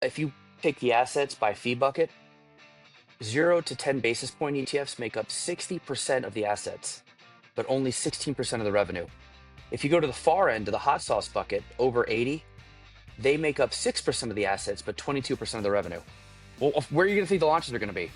if you take the assets by fee bucket, 0 to 10 basis point ETFs make up 60% of the assets, but only 16% of the revenue. If you go to the far end of the hot sauce bucket, over 80, they make up 6% of the assets, but 22% of the revenue. Well, where are you going to think the launches are going to be?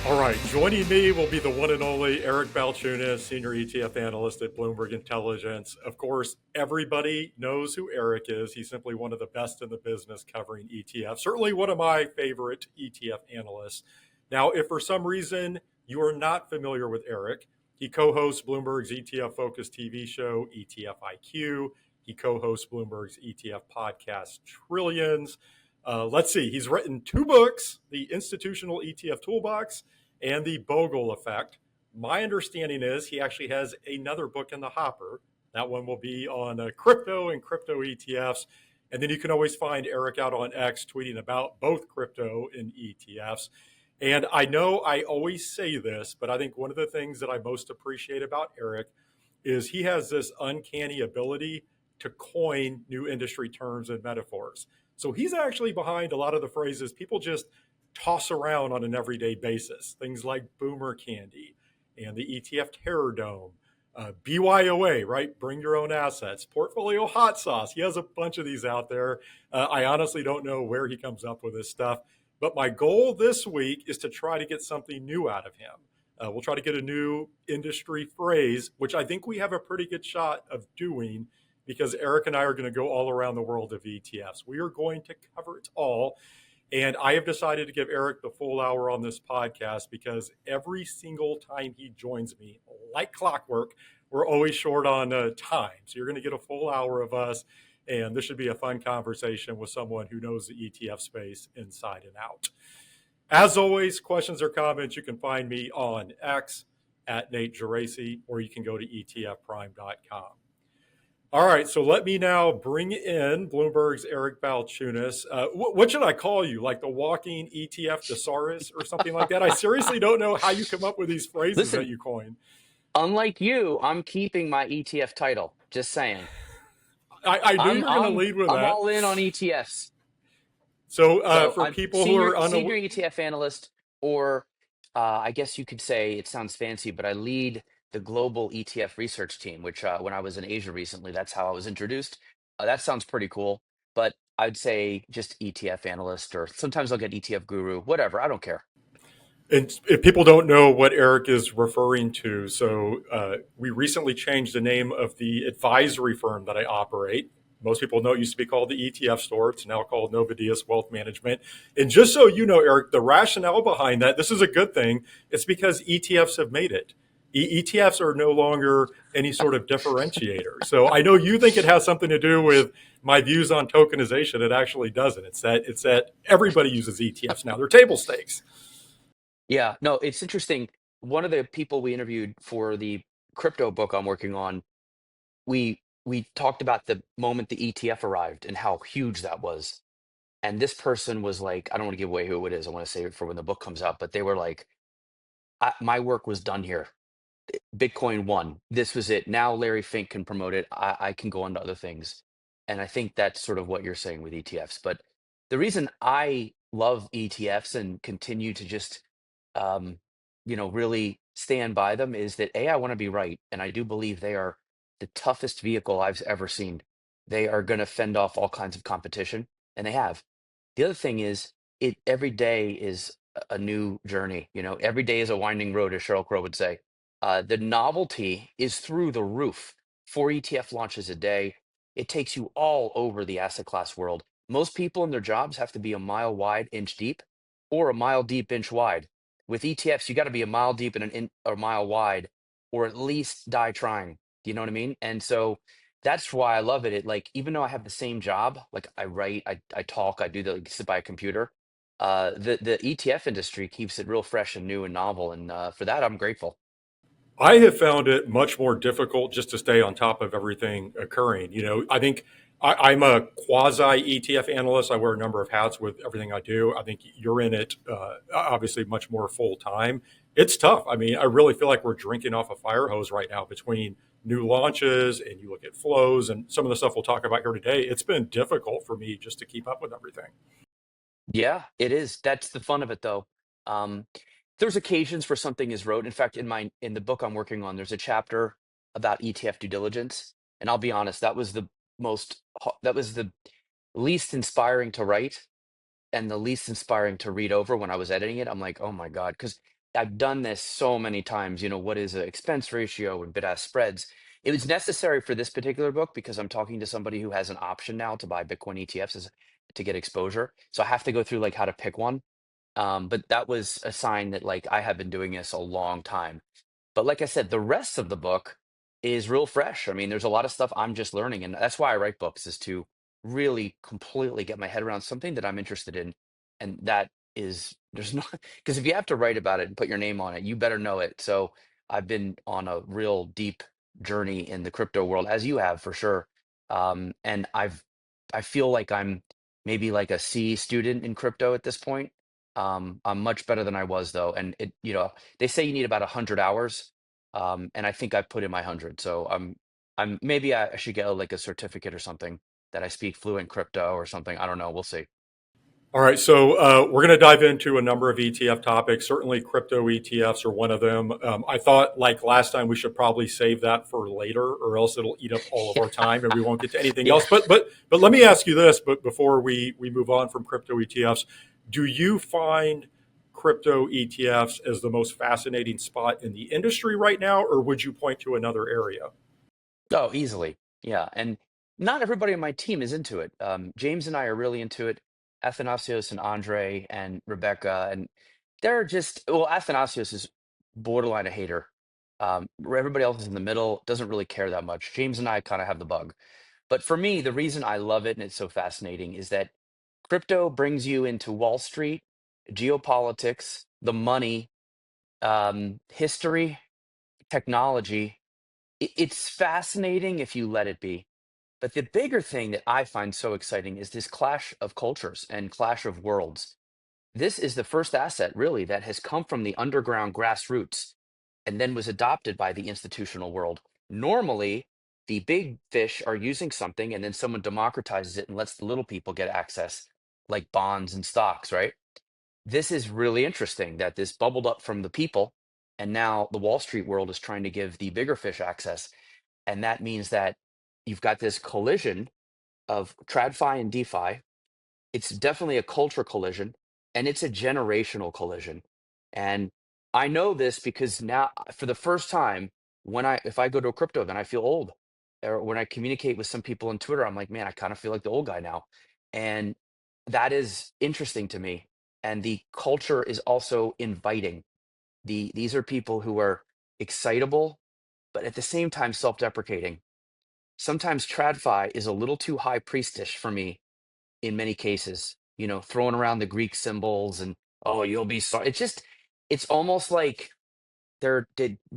All right, joining me will be the one and only Eric Balchunas, Senior ETF Analyst at Bloomberg Intelligence. Of course, everybody knows who Eric is. He's simply one of the best in the business covering ETFs, certainly one of my favorite ETF analysts. Now, if for some reason you are not familiar with Eric, he co-hosts Bloomberg's ETF-focused TV show, ETF IQ. He co-hosts Bloomberg's ETF podcast, Trillions. Let's see, he's written 2 books, The Institutional ETF Toolbox and The Bogle Effect. My understanding is he actually has another book in the hopper. That one will be on crypto and crypto ETFs. And then you can always find Eric out on X tweeting about both crypto and ETFs. And I know I always say this, but I think one of the things that I most appreciate about Eric is he has this uncanny ability to coin new industry terms and metaphors. So he's actually behind a lot of the phrases people just toss around on an everyday basis. Things like boomer candy and the ETF terror dome, BYOA, right? Bring your own assets, portfolio hot sauce. He has a bunch of these out there. I honestly don't know where he comes up with this stuff. But my goal this week is to try to get something new out of him. We'll try to get a new industry phrase, which I think we have a pretty good shot of doing because Eric and I are going to go all around the world of ETFs. We are going to cover it all. And I have decided to give Eric the full hour on this podcast because every single time he joins me, like clockwork, we're always short on time. So you're going to get a full hour of us. And this should be a fun conversation with someone who knows the ETF space inside and out. As always, questions or comments, you can find me on X at Nate Geraci, or you can go to etfprime.com. All right, so let me now bring in Bloomberg's Eric Balchunas. What should I call you? Like the walking ETF thesaurus or something like that? I seriously don't know how you come up with these phrases that you coin. Unlike you, I'm keeping my ETF title. Just saying. I knew you were going to lead with I'm that. all in on ETFs. So for I'm people senior, who are senior ETF analyst, or I guess you could say it sounds fancy, but I lead the global ETF research team, which when I was in Asia recently, that's how I was introduced. That sounds pretty cool, but I'd say just ETF analyst, or sometimes I'll get ETF guru, whatever. I don't care. And if people don't know what Eric is referring to, so we recently changed the name of the advisory firm that I operate. Most people know it used to be called the ETF Store. It's now called Novadius Wealth Management. And just so you know, Eric, the rationale behind that, this is a good thing. It's because ETFs have made it. ETFs are no longer any sort of differentiator. So I know you think it has something to do with my views on tokenization. It actually doesn't. It's that everybody uses ETFs now. They're table stakes. Yeah, no, it's interesting. One of the people we interviewed for the crypto book I'm working on, we talked about the moment the ETF arrived and how huge that was. And this person was like, I don't want to give away who it is. I want to save it for when the book comes out. But they were like, my work was done here. Bitcoin won. This was it. Now Larry Fink can promote it. I can go on to other things. And I think that's sort of what you're saying with ETFs. But the reason I love ETFs and continue to just, um, really stand by them is that A, I want to be right. And I do believe they are the toughest vehicle I've ever seen. They are going to fend off all kinds of competition, and they have. The other thing is, it every day is a new journey. Every day is a winding road, as Cheryl Crow would say. The novelty is through the roof. 4 ETF launches a day. It takes you all over the asset class world. Most people in their jobs have to be a mile wide, inch deep, or a mile deep, inch wide. With ETFs, you got to be a mile deep and a mile wide, or at least die trying. Do you know what I mean? And so that's why I love it. It, like, even though I have the same job, like I write, I talk, I do the like, sit by a computer. The ETF industry keeps it real fresh and new and novel, and for that I'm grateful. I have found it much more difficult just to stay on top of everything occurring. I think I'm a quasi ETF analyst. I wear a number of hats with everything I do. I think you're in it, obviously, much more full time. it's tough. I mean, I really feel like we're drinking off a fire hose right now between new launches and you look at flows and some of the stuff we'll talk about here today. It's been difficult for me just to keep up with everything. Yeah, it is. That's the fun of it, though. Um, there's occasions where something is wrote. In fact, in the book I'm working on, there's a chapter about ETF due diligence, and I'll be honest, that was the least inspiring to write and the least inspiring to read over when I was editing it. I'm like, oh my God, because I've done this so many times. You know, what is an expense ratio and bid ask spreads? It was necessary for this particular book because I'm talking to somebody who has an option now to buy Bitcoin ETFs to get exposure. So I have to go through like how to pick one. But that was a sign that like I have been doing this a long time. But like I said, the rest of the book is real fresh. I mean, there's a lot of stuff I'm just learning, and that's why I write books is to really completely get my head around something that I'm interested in. And that is there's no because if you have to write about it and put your name on it, you better know it. So I've been on a real deep journey in the crypto world, as you have for sure. And I feel like I'm maybe like a C student in crypto at this point. I'm much better than I was though, and they say you need about 100 hours, and I think I put in my 100. So I'm maybe I should get like a certificate or something that I speak fluent crypto or something. I don't know. We'll see. All right, so we're going to dive into a number of ETF topics. Certainly, crypto ETFs are one of them. I thought, like last time, we should probably save that for later, or else it'll eat up all of our time, and we won't get to anything Yeah. else. But let me ask you this: but before we move on from crypto ETFs, do you find crypto ETFs as the most fascinating spot in the industry right now, or would you point to another area? Oh, easily. Yeah. And not everybody on my team is into it. James and I are really into it. Athanasios and Andre and Rebecca. And they're just, well, Athanasios is borderline a hater. Where everybody else is in the middle, doesn't really care that much. James and I kind of have the bug. But for me, the reason I love it and it's so fascinating is that crypto brings you into Wall Street, geopolitics, the money, history, technology. It's fascinating if you let it be. But the bigger thing that I find so exciting is this clash of cultures and clash of worlds. This is the first asset, really, that has come from the underground grassroots and then was adopted by the institutional world. Normally, the big fish are using something and then someone democratizes it and lets the little people get access, like bonds and stocks, right? This is really interesting that this bubbled up from the people, and now the Wall Street world is trying to give the bigger fish access. And that means that you've got this collision of TradFi and DeFi. It's definitely a culture collision, and it's a generational collision. And I know this because now, for the first time, if I go to a crypto event, I feel old. Or when I communicate with some people on Twitter, I'm like, man, I kind of feel like the old guy now. And that is interesting to me. And the culture is also inviting. These are people who are excitable, but at the same time self-deprecating. Sometimes TradFi is a little too high priestish for me in many cases, throwing around the Greek symbols and, oh, you'll be sorry. It's almost like they're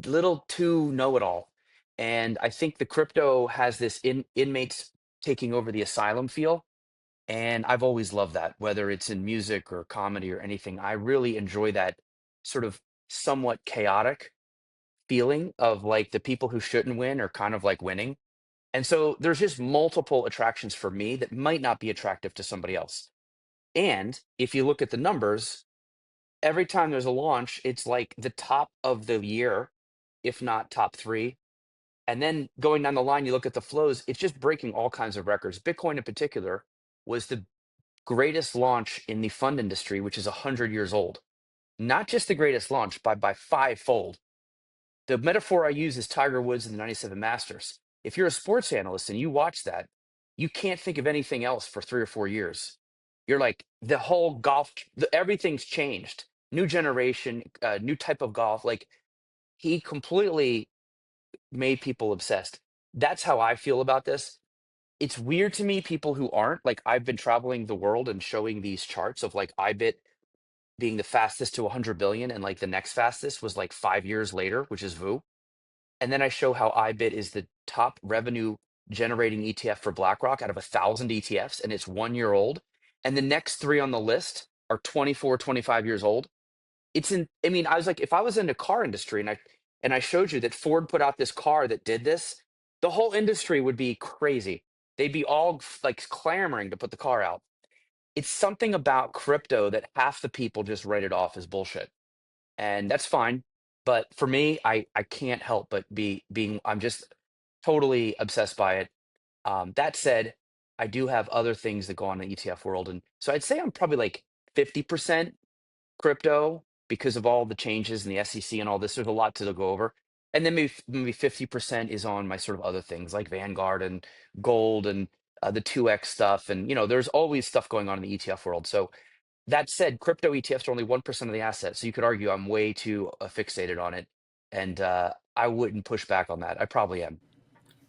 little too know it all. And I think the crypto has this inmates taking over the asylum feel. And I've always loved that, whether it's in music or comedy or anything. I really enjoy that sort of somewhat chaotic feeling of like the people who shouldn't win are kind of like winning. And so there's just multiple attractions for me that might not be attractive to somebody else. And if you look at the numbers, every time there's a launch, it's like the top of the year, if not top three. And then going down the line, you look at the flows, it's just breaking all kinds of records. Bitcoin in particular was the greatest launch in the fund industry, which is 100 years old. Not just the greatest launch by fivefold. The metaphor I use is Tiger Woods and the 97 Masters. If you're a sports analyst and you watch that, you can't think of anything else for 3 or 4 years. You're like, the whole golf, everything's changed. New generation, new type of golf. Like, he completely made people obsessed. That's how I feel about this. It's weird to me, people who aren't. Like, I've been traveling the world and showing these charts of like IBIT being the fastest to 100 billion, and like the next fastest was like 5 years later, which is VU. And then I show how IBIT is the top revenue generating ETF for BlackRock out of 1,000 ETFs, and it's 1 year old. And the next three on the list are 24, 25 years old. I mean, I was like, if I was in the car industry and I showed you that Ford put out this car that did this, the whole industry would be crazy. They'd be all like clamoring to put the car out. It's something about crypto that half the people just write it off as bullshit. And that's fine. But for me, I can't help but being I'm just totally obsessed by it. That said, I do have other things that go on in the ETF world. And so I'd say I'm probably like 50% crypto because of all the changes in the SEC and all this. There's a lot to go over. And then maybe 50% is on my sort of other things like Vanguard and gold and the 2X stuff. And, there's always stuff going on in the ETF world. So that said, crypto ETFs are only 1% of the asset. So you could argue I'm way too fixated on it. And I wouldn't push back on that. I probably am.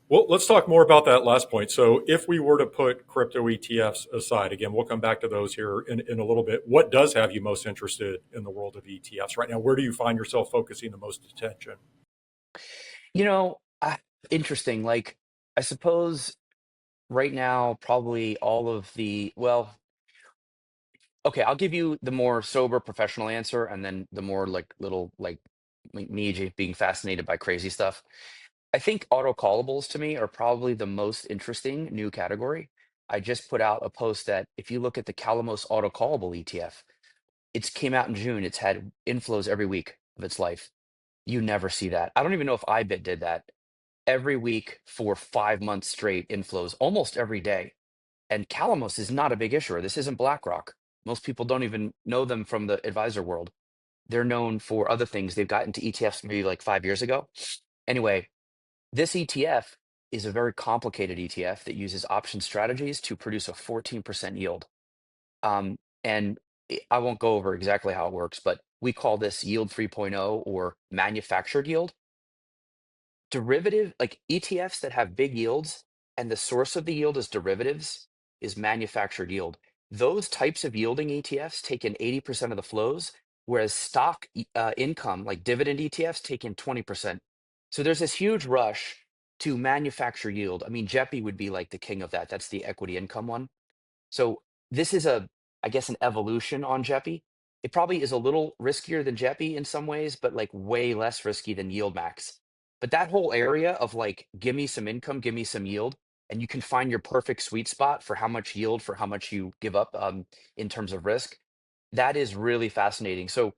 Well, let's talk more about that last point. So, if we were to put crypto ETFs aside, again, we'll come back to those here in a little bit. What does have you most interested in the world of ETFs right now? Where do you find yourself focusing the most attention? You know, I, Interesting. Like, I suppose right now, probably all of well, okay, I'll give you the more sober professional answer and then the more like little like me being fascinated by crazy stuff. I think auto callables to me are probably the most interesting new category. I just put out a post that if you look at the Calamos auto callable ETF, it's came out in June. It's had inflows every week of its life. You never see that. I don't even know if iBit did that. Every week for 5 months straight, inflows almost every day. And Calamos is not a big issuer. This isn't BlackRock. Most people don't even know them from the advisor world. They're known for other things. They've gotten to ETFs maybe like 5 years ago. Anyway, this ETF is a very complicated ETF that uses option strategies to produce a 14% yield. And I won't go over exactly how it works, but we call this yield 3.0 or manufactured yield. Derivative, like ETFs that have big yields and the source of the yield is derivatives, is manufactured yield. Those types of yielding ETFs take in 80% of the flows, whereas income, like dividend ETFs, take in 20%. So there's this huge rush to manufacture yield. I mean, JEPI would be like the king of that. That's the equity income one. So this is I guess, an evolution on JEPI. It probably is a little riskier than JEPI in some ways, but like way less risky than yield max. But that whole area of like, give me some income, give me some yield, and you can find your perfect sweet spot for how much yield, for how much you give up in terms of risk. That is really fascinating. So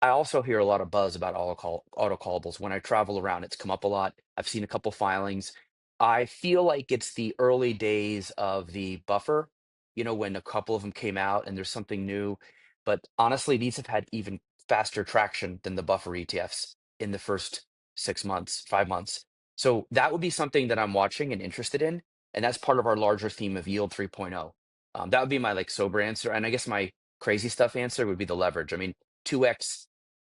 I also hear a lot of buzz about auto callables. When I travel around, it's come up a lot. I've seen a couple filings. I feel like it's the early days of the buffer, when a couple of them came out and there's something new. But honestly, these have had even faster traction than the buffer ETFs in the first 6 months, 5 months. So that would be something that I'm watching and interested in. And that's part of our larger theme of Yield 3.0. That would be my like sober answer. And I guess my crazy stuff answer would be the leverage. I mean, 2x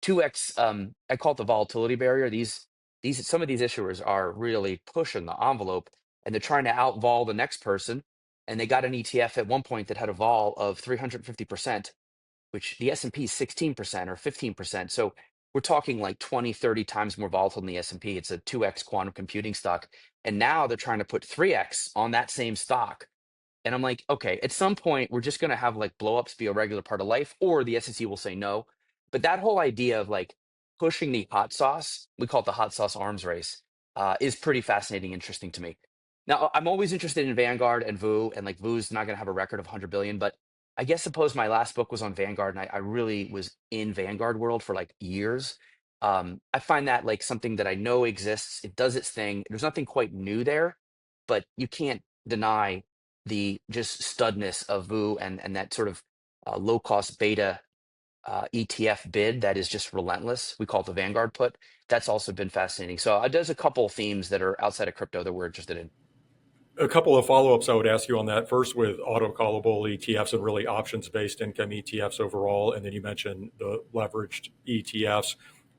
2x, I call it the volatility barrier. These some of these issuers are really pushing the envelope and they're trying to outvol the next person. And they got an ETF at one point that had a vol of 350%, which the S&P is 16% or 15%. So we're talking like 20, 30 times more volatile than the S&P. It's a 2x quantum computing stock. And now they're trying to put 3x on that same stock. And I'm like, okay, at some point, we're just going to have like blowups be a regular part of life, or the SEC will say no. But that whole idea of like pushing the hot sauce, we call it the hot sauce arms race, is pretty fascinating, interesting to me. Now, I'm always interested in Vanguard and VU, and like VU's not going to have a record of 100 billion, but I guess suppose my last book was on Vanguard, and I really was in Vanguard world for like years. I find that like something that I know exists. It does its thing. There's nothing quite new there, but you can't deny the just studness of VU and that sort of low cost beta ETF bid that is just relentless. We call it the Vanguard put. That's also been fascinating. So there's a couple themes that are outside of crypto that we're interested in. A couple of follow-ups I would ask you on that. First, with auto-callable ETFs and really options-based income ETFs overall, and then you mentioned the leveraged ETFs.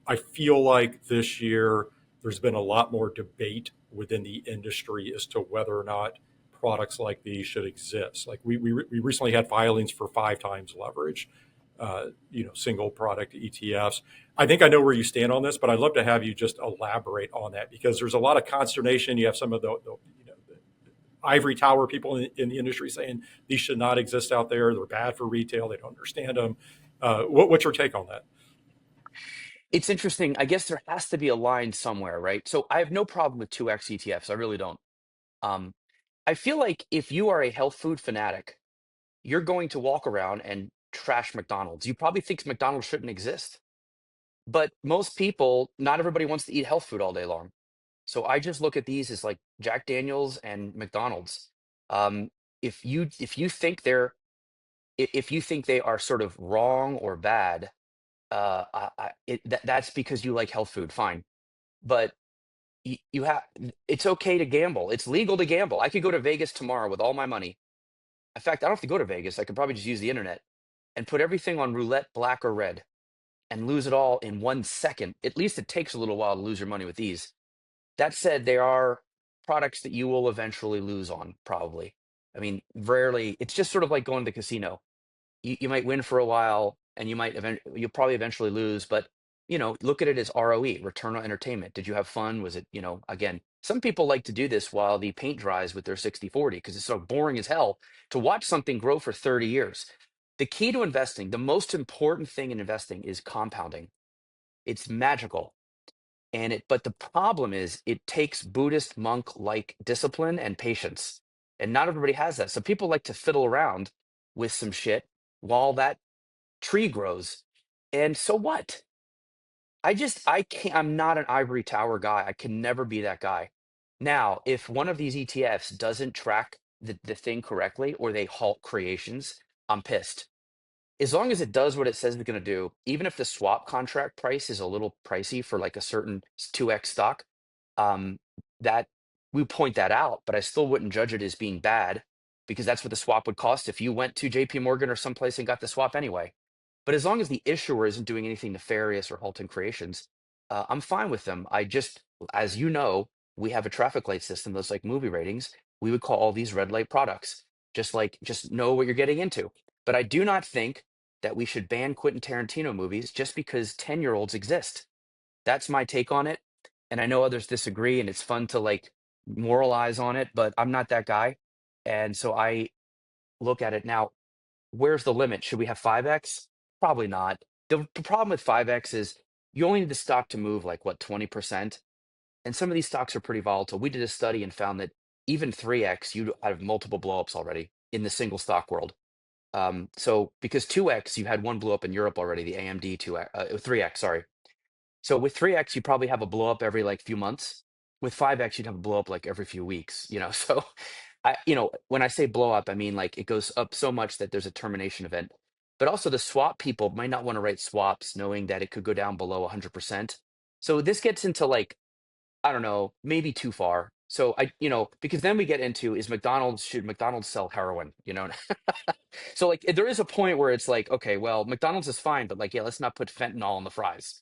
I feel like this year there's been a lot more debate within the industry as to whether or not products like these should exist. Like we recently had filings for 5 times leverage, single product ETFs. I think I know where you stand on this, but I'd love to have you just elaborate on that because there's a lot of consternation. You have some of the ivory tower people in the industry saying these should not exist out there. They're bad for retail. They don't understand them. What's your take on that? It's interesting. I guess there has to be a line somewhere, right? So I have no problem with 2x ETFs. I really don't. Um, I feel like if you are a health food fanatic, you're going to walk around and trash McDonald's. You probably think McDonald's shouldn't exist, but most people, not everybody wants to eat health food all day long. So I just look at these as like Jack Daniels and McDonald's. Um, if you think if you think they are sort of wrong or bad, that's because you like health food. Fine, but you have it's okay to gamble. It's legal to gamble. I could go to Vegas tomorrow with all my money. In fact, I don't have to go to Vegas. I could probably just use the internet and put everything on roulette, black or red, and lose it all in 1 second. At least it takes a little while to lose your money with these. That said, there are products that you will eventually lose on, probably. I mean, rarely. It's just sort of like going to the casino. You might win for a while, and you'll probably eventually lose. But look at it as ROE, return on entertainment. Did you have fun? Was it, again? Some people like to do this while the paint dries with their 60/40 because it's so boring as hell to watch something grow for 30 years. The key to investing, the most important thing in investing is compounding. It's magical. But the problem is it takes Buddhist monk like discipline and patience. And not everybody has that. So people like to fiddle around with some shit while that tree grows. And so what? I can't, I'm not an ivory tower guy. I can never be that guy. Now, if one of these ETFs doesn't track the thing correctly or they halt creations, I'm pissed. As long as it does what it says it's going to do, even if the swap contract price is a little pricey for like a certain 2x stock, um, that we point that out, but I still wouldn't judge it as being bad because that's what the swap would cost if you went to JP Morgan or someplace and got the swap anyway. But as long as the issuer isn't doing anything nefarious or halting creations, I'm fine with them. As you know, we have a traffic light system that's like movie ratings. We would call all these red light products, just know what you're getting into. But I do not think that we should ban Quentin Tarantino movies just because 10-year-olds exist. That's my take on it. And I know others disagree, and it's fun to like moralize on it, but I'm not that guy. And so I look at it now. Where's the limit? Should we have 5x? Probably not. The problem with 5x is you only need the stock to move like what, 20%? And some of these stocks are pretty volatile. We did a study and found that even 3x, you have multiple blowups already in the single stock world. So because 2x, you had one blow up in Europe already, the AMD 3x, sorry. So with 3x, you probably have a blow up every like few months. With 5x, you'd have a blow up like every few weeks. So when I say blow up, I mean like it goes up so much that there's a termination event. But also the swap people might not want to write swaps knowing that it could go down below 100%. So this gets into like, I don't know, maybe too far. So because then we get into should McDonald's sell heroin? So like there is a point where it's like, okay, well, McDonald's is fine, but like, yeah, let's not put fentanyl in the fries.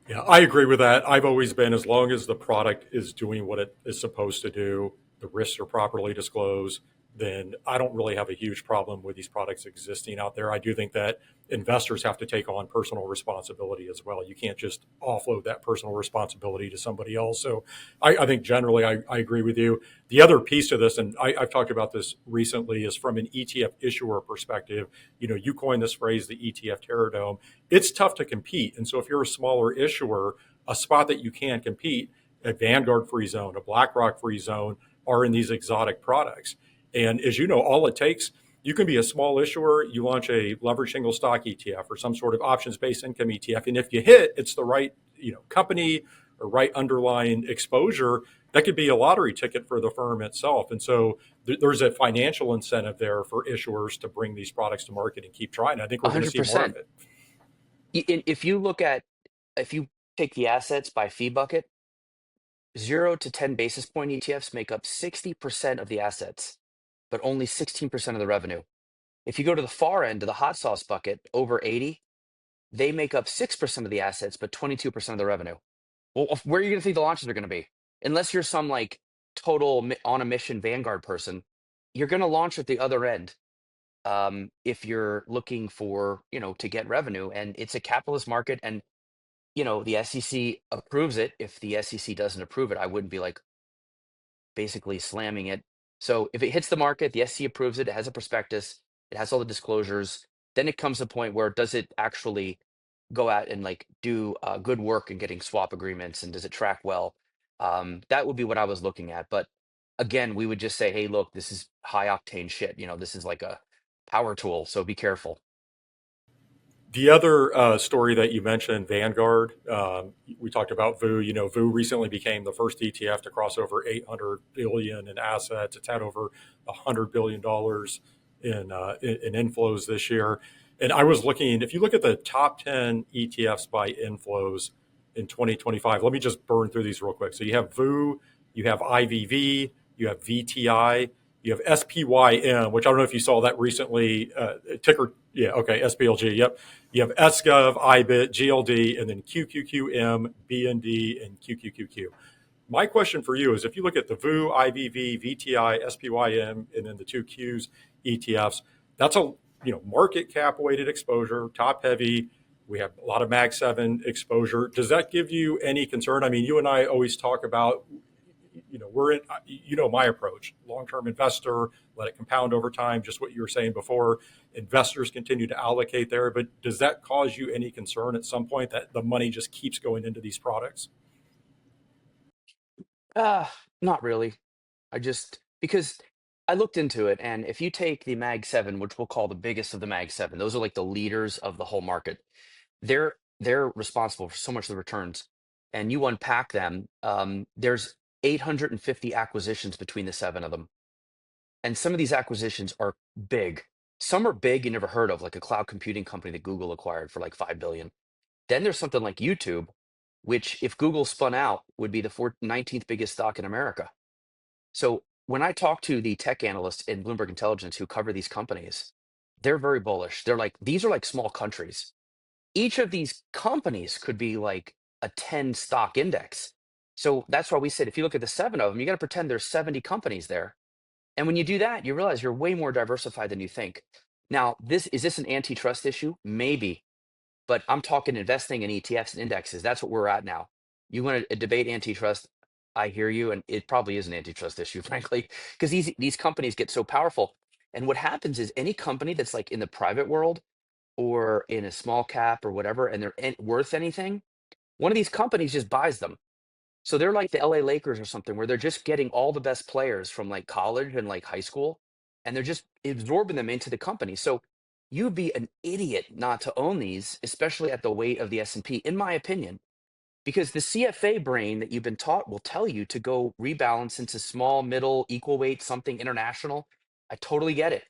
Yeah, I agree with that. I've always been, as long as the product is doing what it is supposed to do, the risks are properly disclosed, then I don't really have a huge problem with these products existing out there. I do think that investors have to take on personal responsibility as well. You can't just offload that personal responsibility to somebody else. So I think generally I agree with you. The other piece of this, and I've talked about this recently, is from an ETF issuer perspective. You coined this phrase, the ETF terror dome. It's tough to compete. And so if you're a smaller issuer, a spot that you can compete, a Vanguard free zone, a BlackRock free zone, are in these exotic products. And as you know, all it takes, you can be a small issuer, you launch a leveraged single stock ETF or some sort of options-based income ETF. And if you hit, it's the right company or right underlying exposure, that could be a lottery ticket for the firm itself. And so there's a financial incentive there for issuers to bring these products to market and keep trying. I think we're going to see more of 100%. it. If you take the assets by fee bucket, 0 to 10 basis point ETFs make up 60% of the assets, but only 16% of the revenue. If you go to the far end of the hot sauce bucket, over 80, they make up 6% of the assets, but 22% of the revenue. Well, where are you going to think the launches are going to be? Unless you're some like total on a mission Vanguard person, you're going to launch at the other end. If you're looking for, to get revenue, and it's a capitalist market, and the SEC approves it. If the SEC doesn't approve it, I wouldn't be like basically slamming it. So if it hits the market, the SEC approves it, it has a prospectus, it has all the disclosures, then it comes to a point where does it actually go out and like do good work in getting swap agreements, and does it track well? That would be what I was looking at. But again, we would just say, hey, look, this is high octane shit. This is like a power tool, so be careful. The other story that you mentioned, Vanguard, we talked about VU. VU recently became the first ETF to cross over 800 billion in assets. It's had over $100 billion in inflows this year. And I was looking, if you look at the top 10 ETFs by inflows in 2025, let me just burn through these real quick. So you have VU, you have IVV, you have VTI, you have SPYM, which I don't know if you saw that recently. Ticker, yeah, okay, SPLG, yep. You have SGov, IBIT, GLD, and then QQQM, BND, and QQQQ. My question for you is, if you look at the VU, IVV, VTI, SPYM, and then the two Qs ETFs, that's a market cap weighted exposure, top heavy. We have a lot of Mag 7 exposure. Does that give you any concern? I mean, you and I always talk about, we're in, my approach, long-term investor, let it compound over time, just what you were saying before. Investors continue to allocate there, but does that cause you any concern at some point that the money just keeps going into these products? Not really. I just because I looked into it, and if you take the Mag 7, which we'll call the biggest of the Mag 7, those are like the leaders of the whole market. They're responsible for so much of the returns. And you unpack them, there's 850 acquisitions between the seven of them. And some of these acquisitions are big. Some are big you never heard of, like a cloud computing company that Google acquired for like 5 billion. Then there's something like YouTube, which if Google spun out would be the 19th biggest stock in America. So when I talk to the tech analysts in Bloomberg Intelligence who cover these companies, they're very bullish. They're like, these are like small countries. Each of these companies could be like a 10 stock index. So that's why we said, if you look at the seven of them, you got to pretend there's 70 companies there. And when you do that, you realize you're way more diversified than you think. Now, is this an antitrust issue? Maybe, but I'm talking investing in ETFs and indexes. That's what we're at now. You want to debate antitrust? I hear you, and it probably is an antitrust issue, frankly, because these companies get so powerful. And what happens is any company that's like in the private world or in a small cap or whatever, and they're worth anything, one of these companies just buys them. So they're like the LA Lakers or something, where they're just getting all the best players from like college and like high school, and they're just absorbing them into the company. So you'd be an idiot not to own these, especially at the weight of the S&P, in my opinion, because the CFA brain that you've been taught will tell you to go rebalance into small, middle, equal weight, something international. I totally get it.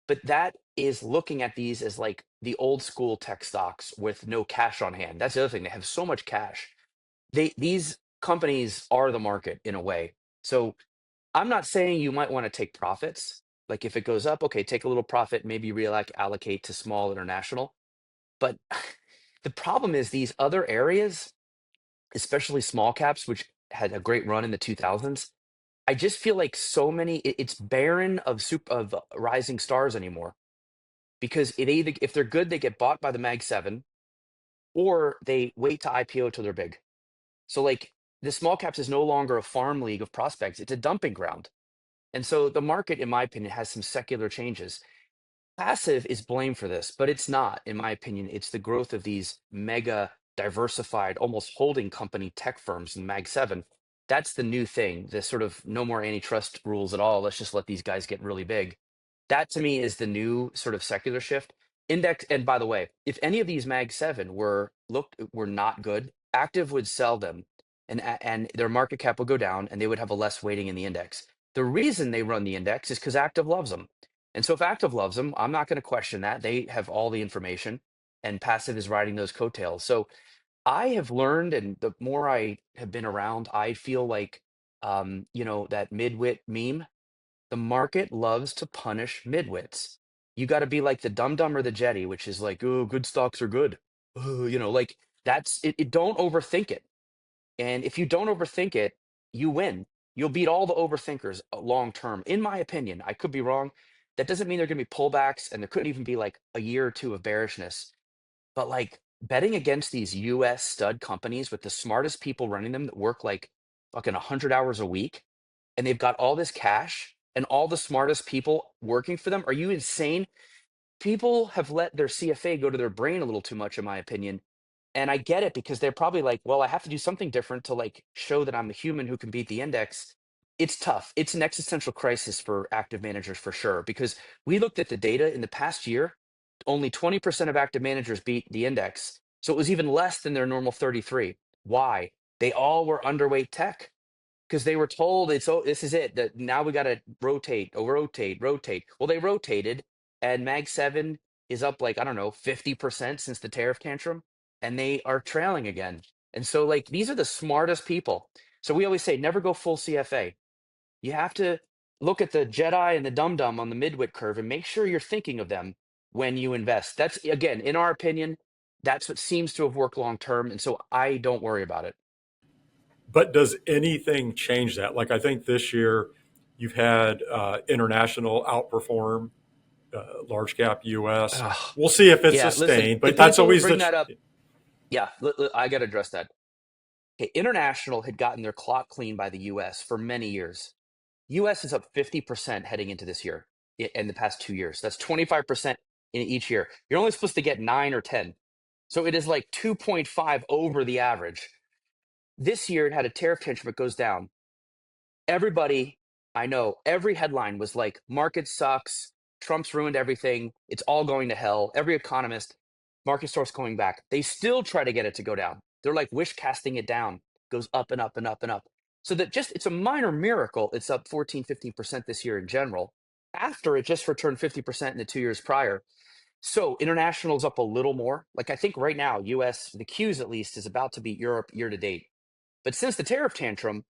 But that is looking at these as like the old school tech stocks with no cash on hand. That's the other thing. They have so much cash. These companies are the market in a way. So I'm not saying you might want to take profits. Like if it goes up, okay, take a little profit, maybe allocate to small international. But the problem is these other areas, especially small caps, which had a great run in the 2000s. I just feel like so many, it's barren of rising stars anymore, because it either, if they're good, they get bought by the Mag 7, or they wait to IPO till they're big. So like the small caps is no longer a farm league of prospects, it's a dumping ground. And so the market, in my opinion, has some secular changes. Passive is blamed for this, but it's not, in my opinion. It's the growth of these mega diversified, almost holding company tech firms in Mag 7. That's the new thing. The sort of no more antitrust rules at all. Let's just let these guys get really big. That to me is the new sort of secular shift. Index, and by the way, if any of these Mag 7 were not good, active would sell them, and their market cap would go down, and they would have a less weighting in the index. The reason they run the index is because active loves them. And so if active loves them, I'm not going to question that. They have all the information, and passive is riding those coattails. So I have learned, and the more I have been around, I feel like, that midwit meme, the market loves to punish midwits. You got to be like the dum dum or the jetty, which is like, oh, good stocks are good. Like that's it, don't overthink it. And if you don't overthink it, you win. You'll beat all the overthinkers long term, in my opinion. I could be wrong. That doesn't mean there are going to be pullbacks, and there could even be like a year or two of bearishness. But like betting against these US stud companies with the smartest people running them that work like fucking 100 hours a week, and they've got all this cash and all the smartest people working for them. Are you insane? People have let their CFA go to their brain a little too much, in my opinion. And I get it because they're probably like, well, I have to do something different to like show that I'm a human who can beat the index. It's tough. It's an existential crisis for active managers for sure, because we looked at the data in the past year, only 20% of active managers beat the index. So it was even less than their normal 33. Why? They all were underweight tech because they were told it's, oh, this is it, that now we got to rotate, oh, rotate. Well, they rotated, and Mag 7 is up like, I don't know, 50% since the tariff tantrum, and they are trailing again. And so, like, these are the smartest people. So we always say never go full CFA. You have to look at the Jedi and the Dum Dum on the midwit curve and make sure you're thinking of them when you invest. That's, again, in our opinion, that's what seems to have worked long term. And so I don't worry about it. But does anything change that? Like I think this year you've had international outperform large cap US. Ugh. We'll see if it's Yeah, listen, sustained, the but that's people who always bring the that up, yeah, I got to address that. Okay, international had gotten their clock clean by the US for many years. US is up 50% heading into this year in the past 2 years. That's 25% in each year. You're only supposed to get 9 or 10. So it is like 2.5 over the average. This year it had a tariff tantrum, it goes down. Everybody, I know, every headline was like, market sucks, Trump's ruined everything, it's all going to hell. Every economist, market starts going back. They still try to get it to go down. They're like wish casting it down, goes up and up and up and up. So that just, it's a minor miracle. It's up 14, 15% this year in general, after it just returned 50% in the 2 years prior. So international's up a little more. Like I think right now, US, the Qs at least, is about to beat Europe year to date. But since the tariff tantrum,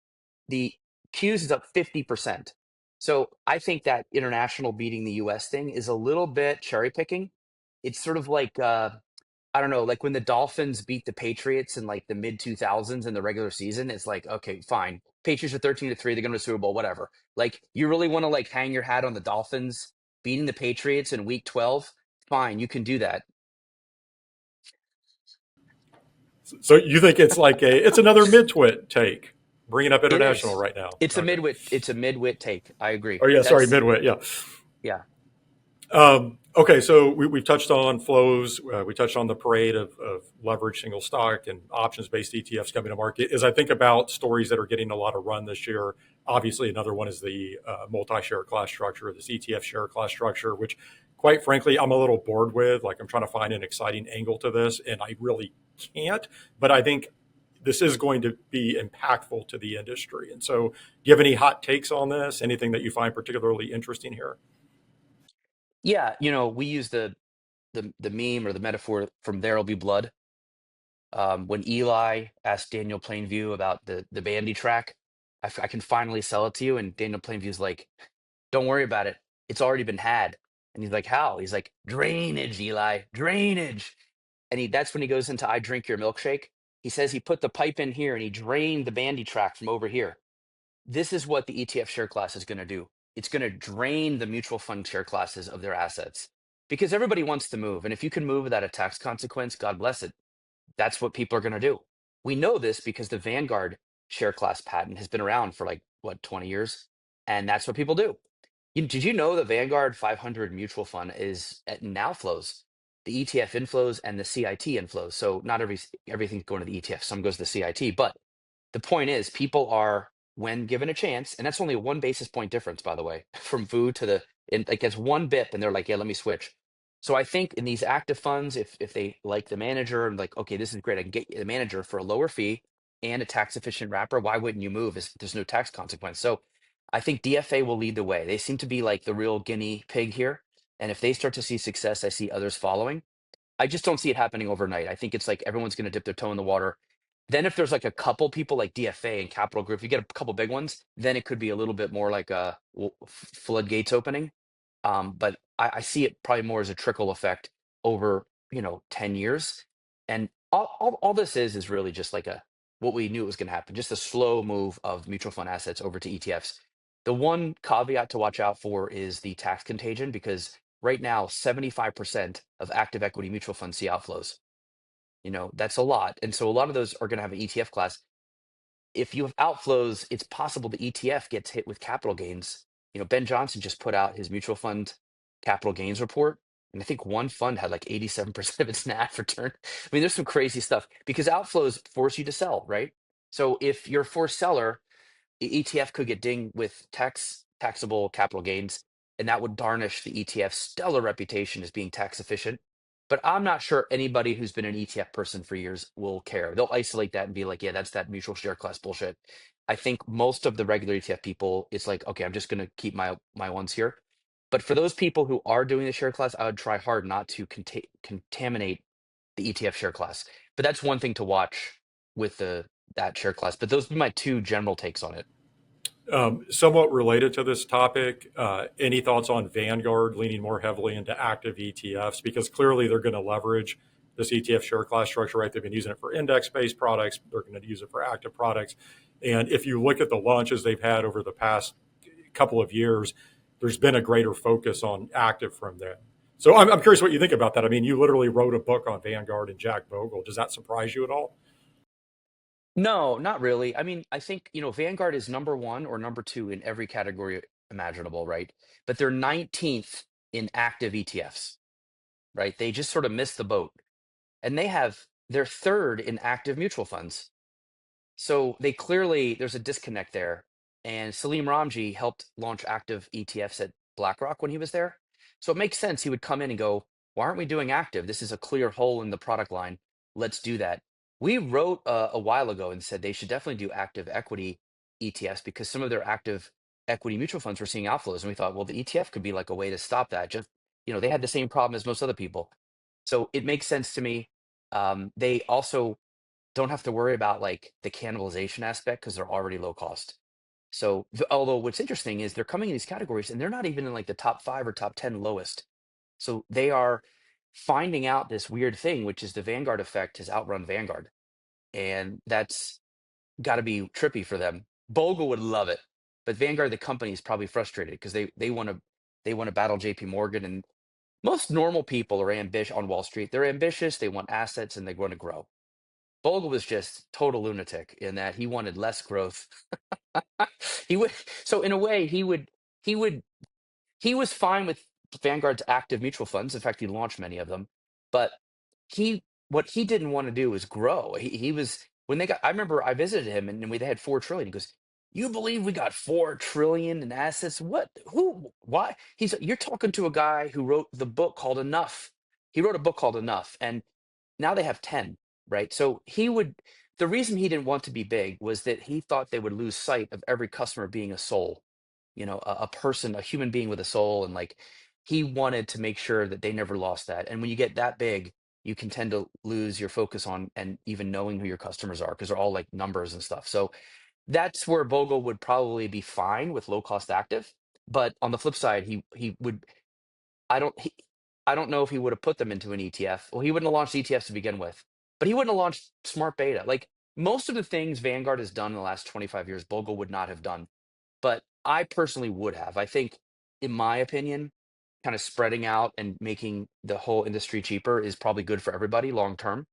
the Qs is up 50%. So I think that international beating the US thing is a little bit cherry picking. It's sort of like I don't know, like when the Dolphins beat the Patriots in like the mid 2000s in the regular season, it's like, okay, fine. Patriots are 13-3, they're going to the Super Bowl, whatever. Like you really want to like hang your hat on the Dolphins beating the Patriots in week 12? Fine, you can do that. so you think it's like it's another mid-twit take, bringing up It international is. right now. It's a Okay. midwit take. I agree. Oh yeah, sorry, That's midwit. Yeah. yeah. Okay, so we've touched on flows. We touched on the parade of leverage single stock and options based ETFs coming to market. As I think about stories that are getting a lot of run this year, obviously another one is the multi share class structure, this ETF share class structure, which quite frankly, I'm a little bored with. Like, I'm trying to find an exciting angle to this, and I really can't. But I think this is going to be impactful to the industry. And so, do you have any hot takes on this? Anything that you find particularly interesting here? Yeah, we use the meme or the metaphor from There'll Be Blood. When Eli asked Daniel Plainview about the bandy track, I can finally sell it to you. And Daniel Plainview's like, don't worry about it. It's already been had. And he's like, how? He's like, drainage, Eli, drainage. And that's when he goes into I drink your milkshake. He says he put the pipe in here and he drained the bandy track from over here. This is what the ETF share class is going to do. It's going to drain the mutual fund share classes of their assets because everybody wants to move. And if you can move without a tax consequence, God bless it. That's what people are going to do. We know this because the Vanguard share class patent has been around for like, what, 20 years? And that's what people do. Did you know the Vanguard 500 mutual fund is at now flows the ETF inflows and the CIT inflows? So not everything's going to the ETF. Some goes to the CIT. But the point is, people are, when given a chance, and that's only a 1 basis point difference, by the way, from food to like it's 1 BIP, and they're like, yeah, let me switch. So I think in these active funds, if they like the manager and like, okay, this is great, I can get the manager for a lower fee and a tax efficient wrapper. Why wouldn't you move? There's no tax consequence. So I think DFA will lead the way. They seem to be like the real guinea pig here. And if they start to see success, I see others following. I just don't see it happening overnight. I think it's like everyone's going to dip their toe in the water. Then if there's like a couple people like DFA and Capital Group, you get a couple big ones, then it could be a little bit more like a floodgates opening. But I see it probably more as a trickle effect over 10 years. And all this is really just like what we knew was going to happen, just a slow move of mutual fund assets over to ETFs. The one caveat to watch out for is the tax contagion, because right now 75% of active equity mutual funds see outflows. That's a lot. And so a lot of those are going to have an ETF class. If you have outflows, it's possible the ETF gets hit with capital gains. Ben Johnson just put out his mutual fund capital gains report. And I think one fund had like 87% of its NAV return. I mean, there's some crazy stuff because outflows force you to sell, right? So if you're a forced seller, the ETF could get dinged with taxable capital gains, and that would tarnish the ETF's stellar reputation as being tax efficient. But I'm not sure anybody who's been an ETF person for years will care. They'll isolate that and be like, yeah, that's that mutual share class bullshit. I think most of the regular ETF people, it's like, okay, I'm just going to keep my ones here. But for those people who are doing the share class, I would try hard not to contaminate the ETF share class. But that's one thing to watch with that share class. But those would be my two general takes on it. Somewhat related to this topic, any thoughts on Vanguard leaning more heavily into active ETFs? Because clearly they're going to leverage this ETF share class structure, right? They've been using it for index-based products. They're going to use it for active products. And if you look at the launches they've had over the past couple of years, there's been a greater focus on active from them. So I'm curious what you think about that. I mean, you literally wrote a book on Vanguard and Jack Bogle. Does that surprise you at all? No, not really. I mean, I think, Vanguard is number one or number two in every category imaginable, right? But they're 19th in active ETFs, right? They just sort of missed the boat. And they're third in active mutual funds. So there's a disconnect there. And Salim Ramji helped launch active ETFs at BlackRock when he was there. So it makes sense he would come in and go, why aren't we doing active? This is a clear hole in the product line. Let's do that. We wrote a while ago and said they should definitely do active equity ETFs because some of their active equity mutual funds were seeing outflows. And we thought, well, the ETF could be like a way to stop that. Just, they had the same problem as most other people. So it makes sense to me. They also don't have to worry about like the cannibalization aspect because they're already low cost. So, although what's interesting is they're coming in these categories and they're not even in like the top 5 or top 10 lowest. So they are finding out this weird thing, which is the Vanguard effect has outrun Vanguard, and that's got to be trippy for them. Bogle would love it, but Vanguard, the company, is probably frustrated because they want to battle J.P. Morgan, and most normal people are ambitious on Wall Street. They're ambitious, they want assets, and they want to grow. Bogle was just total lunatic in that he wanted less growth. he would so in a way he would he was fine with Vanguard's active mutual funds. In fact, he launched many of them. But what he didn't want to do was grow. He was when they got. I remember I visited him and they had 4 trillion. He goes, "You believe we got 4 trillion in assets? What? Who? Why?" You're talking to a guy who wrote the book called Enough. He wrote a book called Enough, and now they have 10, right? So the reason he didn't want to be big was that he thought they would lose sight of every customer being a soul, a person, a human being with a soul. And like, he wanted to make sure that they never lost that. And when you get that big, you can tend to lose your focus on and even knowing who your customers are because they're all like numbers and stuff. So that's where Bogle would probably be fine with low cost active. But on the flip side, he would I don't he, I don't know if he would have put them into an ETF. Well, he wouldn't have launched ETFs to begin with, but he wouldn't have launched smart beta. Like most of the things Vanguard has done in the last 25 years, Bogle would not have done. But I personally would have. I think, in my opinion, kind of spreading out and making the whole industry cheaper is probably good for everybody long term.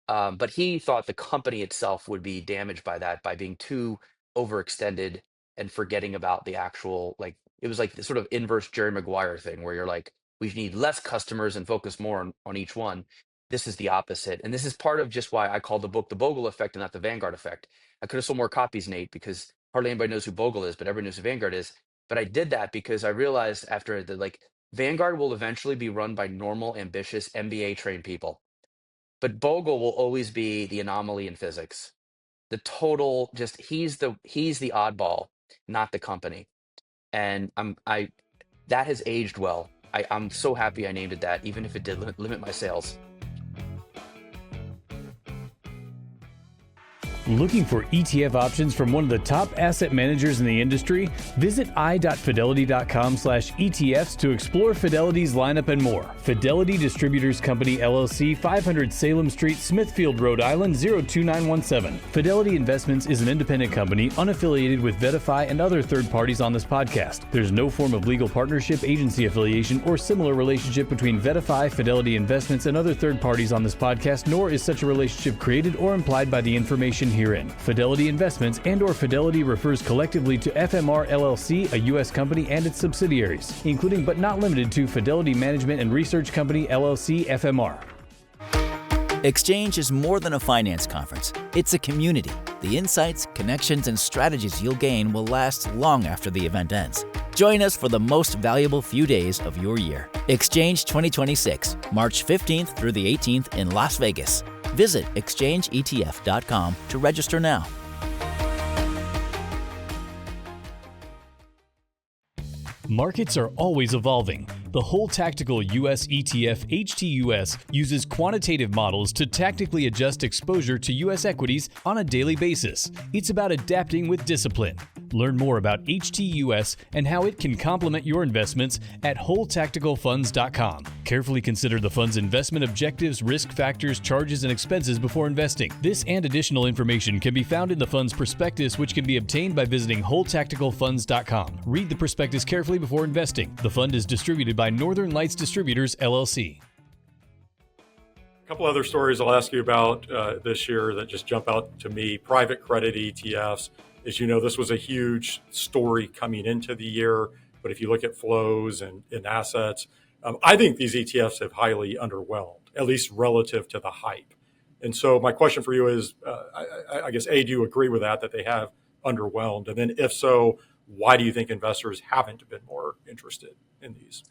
But he thought the company itself would be damaged by that by being too overextended and forgetting about the actual like it was like the sort of inverse Jerry Maguire thing where you're like, we need less customers and focus more on each one. This is the opposite. And this is part of just why I called the book the Bogle effect and not the Vanguard effect. I could have sold more copies, Nate, because hardly anybody knows who Bogle is, but everyone knows who Vanguard is. But I did that because I realized after that like Vanguard will eventually be run by normal, ambitious MBA trained people, but Bogle will always be the anomaly in physics. The total, just he's the oddball, not the company. And that has aged well. I'm so happy I named it that, even if it did limit my sales. Looking for ETF options from one of the top asset managers in the industry? Visit i.fidelity.com/ETFs to explore Fidelity's lineup and more. Fidelity Distributors Company, LLC, 500 Salem Street, Smithfield, Rhode Island, 02917. Fidelity Investments is an independent company unaffiliated with Verify and other third parties on this podcast. There's no form of legal partnership, agency affiliation, or similar relationship between Verify, Fidelity Investments, and other third parties on this podcast, nor is such a relationship created or implied by the information herein. Fidelity Investments and/or Fidelity refers collectively to FMR LLC, a U.S. company, and its subsidiaries, including but not limited to Fidelity Management and Research Company LLC, FMR. Exchange is more than a finance conference. It's a community. The insights, connections, and strategies you'll gain will last long after the event ends. Join us for the most valuable few days of your year. Exchange 2026, March 15th through the 18th in Las Vegas. Visit exchangeetf.com to register now. Markets are always evolving. The whole tactical U.S. ETF HTUS uses quantitative models to tactically adjust exposure to U.S. equities on a daily basis. It's about adapting with discipline. Learn more about HTUS and how it can complement your investments at wholetacticalfunds.com. Carefully consider the fund's investment objectives, risk factors, charges, and expenses before investing. This and additional information can be found in the fund's prospectus, which can be obtained by visiting wholetacticalfunds.com. Read the prospectus carefully before investing. The fund is distributed by Northern Lights Distributors, LLC. A couple other stories I'll ask you about this year that just jump out to me. Private credit ETFs. As you know, this was a huge story coming into the year, but if you look at flows and assets, I think these ETFs have highly underwhelmed, at least relative to the hype. And so my question for you is, I guess, A, do you agree with that they have underwhelmed? And then if so, why do you think investors haven't been more interested in these?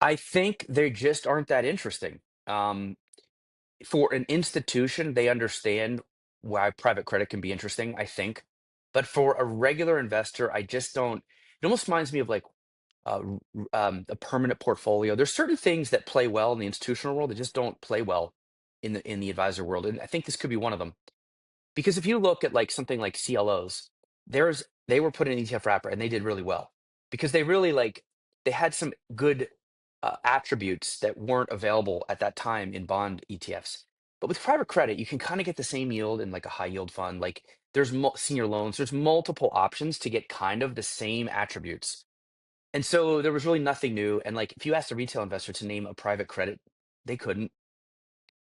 I think they just aren't that interesting. For an institution, they understand why private credit can be interesting, I think. But for a regular investor, I just don't. It almost reminds me of like a permanent portfolio. There's certain things that play well in the institutional world that just don't play well in the advisor world, and I think this could be one of them. Because if you look at like something like CLOs, they were put in an ETF wrapper and they did really well because they really they had some good attributes that weren't available at that time in bond ETFs. But with private credit, you can kind of get the same yield in like a high yield fund. Like there's senior loans, there's multiple options to get kind of the same attributes. And so there was really nothing new. And like if you asked a retail investor to name a private credit, they couldn't.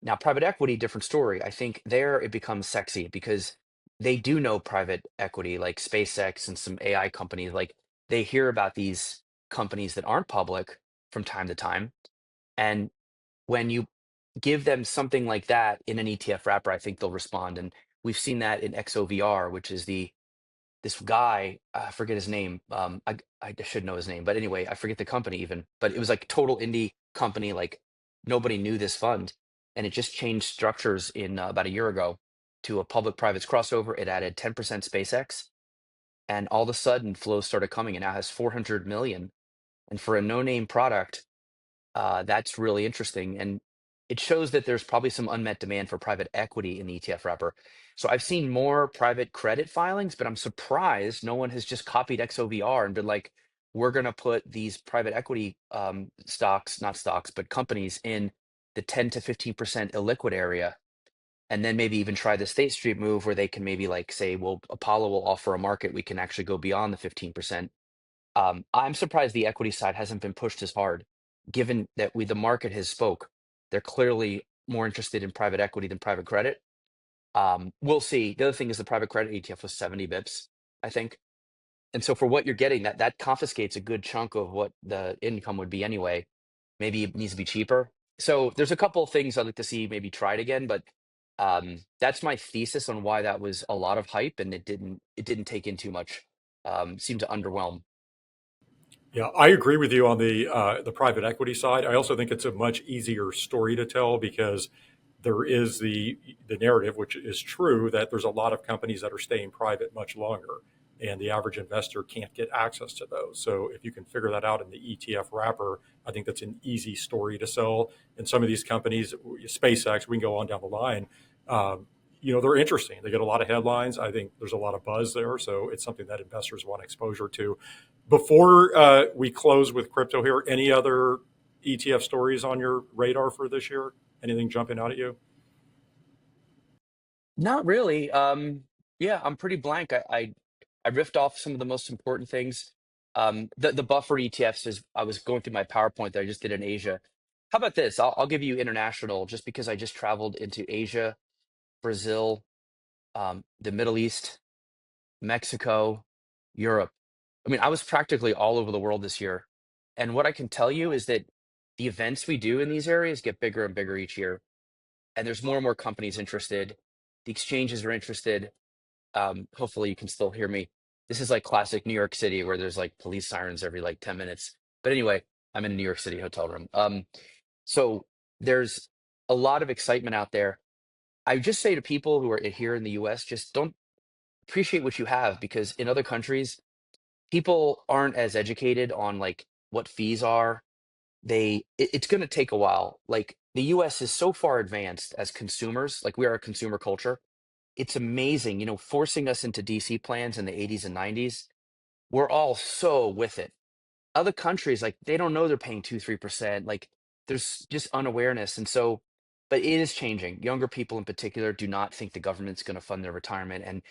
Now, private equity, different story. I think there it becomes sexy because they do know private equity, like SpaceX and some AI companies. Like they hear about these companies that aren't public from time to time. And when you give them something like that in an ETF wrapper, I think they'll respond. And we've seen that in XOVR, which is this guy, I forget his name. I should know his name, but anyway, I forget the company even. But it was like total indie company, like nobody knew this fund, and it just changed structures in about a year ago to a public privates crossover. It added 10% SpaceX, and all of a sudden flows started coming, and now has 400 million. And for a no-name product, that's really interesting. And it shows that there's probably some unmet demand for private equity in the ETF wrapper. So I've seen more private credit filings, but I'm surprised no one has just copied XOVR and been like, we're going to put these private equity stocks, not stocks, but companies in the 10 to 15% illiquid area. And then maybe even try the State Street move where they can maybe like say, well, Apollo will offer a market. We can actually go beyond the 15%. I'm surprised the equity side hasn't been pushed as hard, given that the market has spoke. They're clearly more interested in private equity than private credit. We'll see. The other thing is the private credit ETF was 70 bips, I think. And so for what you're getting, that confiscates a good chunk of what the income would be anyway. Maybe it needs to be cheaper. So there's a couple of things I'd like to see maybe tried again, but that's my thesis on why that was a lot of hype and it didn't take in too much. Seemed to underwhelm. Yeah, I agree with you on the private equity side. I also think it's a much easier story to tell because there is the narrative, which is true, that there's a lot of companies that are staying private much longer, and the average investor can't get access to those. So if you can figure that out in the ETF wrapper, I think that's an easy story to sell. And some of these companies, SpaceX, we can go on down the line. They're interesting. They get a lot of headlines. I think there's a lot of buzz there, so it's something that investors want exposure to. Before we close with crypto here, any other ETF stories on your radar for this year? Anything jumping out at you? Not really. Yeah, I'm pretty blank. I riffed off some of the most important things. The buffer ETFs is I was going through my PowerPoint that I just did in Asia. How about this? I'll give you international just because I just traveled into Asia, Brazil, the Middle East, Mexico, Europe. I mean, I was practically all over the world this year. And what I can tell you is that the events we do in these areas get bigger and bigger each year. And there's more and more companies interested. The exchanges are interested. Hopefully you can still hear me. This is like classic New York City where there's like police sirens every like 10 minutes. But anyway, I'm in a New York City hotel room. So there's a lot of excitement out there. I just say to people who are here in the US, just don't appreciate what you have, because in other countries, people aren't as educated on like what fees are. It's going to take a while. Like the US is so far advanced as consumers, like we are a consumer culture. It's amazing, forcing us into DC plans in the 80s and 90s. We're all so with it. Other countries, like they don't know they're paying 2, 3%. Like there's just unawareness. And so, but it is changing. Younger people in particular do not think the government's going to fund their retirement. And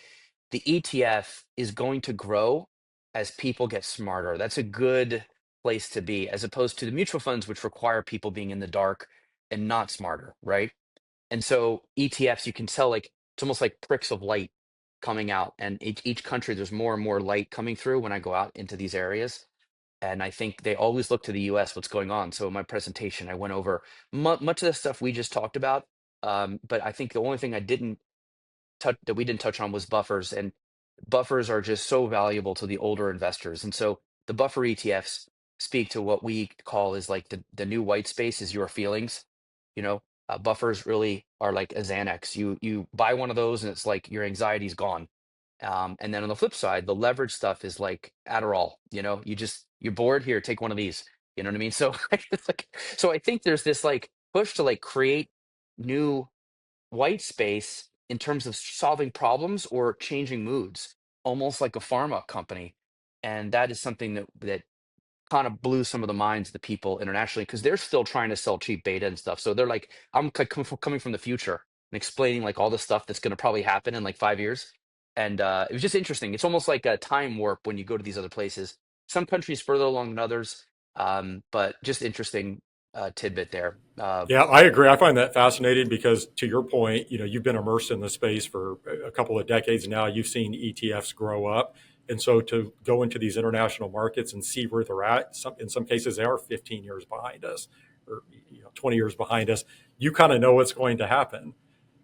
the ETF is going to grow as people get smarter. That's a good place to be, as opposed to the mutual funds, which require people being in the dark and not smarter, right? And so ETFs, you can tell like it's almost like pricks of light coming out, and each country there's more and more light coming through when I go out into these areas. And I think they always look to the US, what's going on. So in my presentation, I went over much of the stuff we just talked about. But I think the only thing I didn't that we didn't touch on was buffers, and buffers are just so valuable to the older investors. And so the buffer ETFs speak to what we call is like the new white space is your feelings. Buffers really are like a Xanax. You buy one of those and it's like your anxiety's gone. And then on the flip side, the leverage stuff is like Adderall. You're bored, here, take one of these. You know what I mean? So it's like, so I think there's this like push to like create new white space in terms of solving problems or changing moods, almost like a pharma company. And that is something that kind of blew some of the minds of the people internationally, because they're still trying to sell cheap beta and stuff. So they're like, I'm coming from the future and explaining like all the stuff that's going to probably happen in like 5 years. And it was just interesting. It's almost like a time warp when you go to these other places. Some countries further along than others, but just interesting tidbit there. Yeah, I agree. I find that fascinating because, to your point, you've been immersed in the space for a couple of decades now. You've seen ETFs grow up, and so to go into these international markets and see where they're at, in some cases they are 15 years behind us, or 20 years behind us. You kind of know what's going to happen,